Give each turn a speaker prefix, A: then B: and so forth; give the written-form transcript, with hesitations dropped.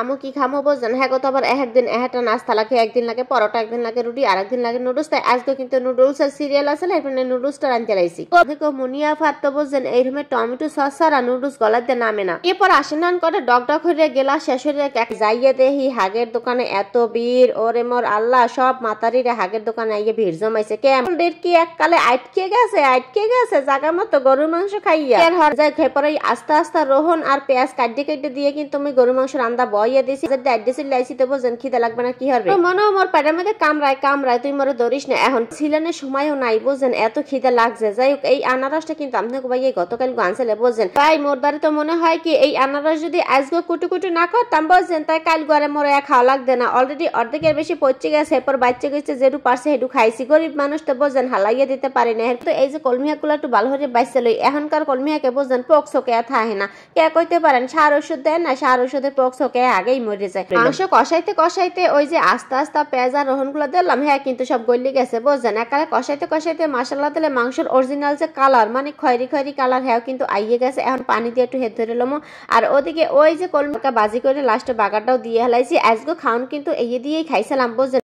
A: আমু কি খামো বোঝেন হ্যাঁ তো আবার একদিন একটা নাস্তা লাগে, একদিন লাগে পরোটা, একদিন লাগে রুটি, আর একদিন লাগে নুডলস। তাই আজকে কিন্তু নুডলস এর সিরিয়াল আছে, এখানে নুডলসটা রাঁধতে লাইছি। মুনিয়া ফাত তো বোঝেন এই রুমে টমেটো সস ছাড়া নুডলস গলাতে নামে না। এরপর আসেন করে ডক হয়ে গেলা শেষ হয়ে যাইয়ে দেহি হাগের দোকানে এত ভিড়, ওরে মোর আল্লাহ, সব মাতারিরে হাগের দোকানে আইয়ে ভিড় জমাইছে। কেমন কি এককালে আটকে গেছে জায়গা মতো গরুর মাংস খাইয়া যায়। পরে আস্তে আস্তে রোহন আর পেঁয়াজ কাটতে দিয়ে কিন্তু আমি গরুর মাংস রান্না বইয়ে দিছি। বোঝেন খিদে লাগবে না কি হবে, মনে মোর পেটের মধ্যে কামড়ায় তুই মোরে ধরিস না। এখন ছিলেনের সময়ও নাই বোঝেন, এত খিদে লাগছে। যাই হোক এই আনারসটা কিন্তু আপনাকে ভাই গতকাল আনছিলে বোঝেন। তাই মোর দ্বারা তো মনে হয় কি এই আনারস যদি আজকে কুটি না করতাম বোঝেন, তাই কাল ঘরে মোরে খাওয়া লাগবে না। অলরেডি অর্ধেকের বেশি পচে গেছে, এরপর বাচ্চা গেছে যেটু পারছে সেটু খাইছি। গরিব মানুষ তো বোঝেন হালাইয়া দিতে পারি না। তো এই যে কলমিয়া গুলো একটু ভালো করে বাইসে লই। এখনকার কলমিয়াকে বোঝেন পোকসোকে থাকে না। কে কইতে পারেন সার ওষুধ দেন না, সার ওষুধে পোকসোকে আগেই মরে যায়। মাংস কষাইতে ওই যে আস্তে পেঁয়াজ আর রোহন গুলো দিলাম, হ্যাঁ কিন্তু সব গলি গেছে বোঝেন। একালে কষাইতে মশলা দিলে মাংসের অরিজিনাল যে কালার মানে খয়েরি কালার, হ্যাঁ কিন্তু আইয়ে গেছে। এখন পানি দিয়ে একটু হেদ ধরে লমো। আর ওদিকে ওই যে কলমিকা বাজি করে লাস্টে বাগারটাও দিয়ে হেলাইছি। আজকে খাওন কিন্তু এই দিয়েই খাইছিলাম বোঝেন।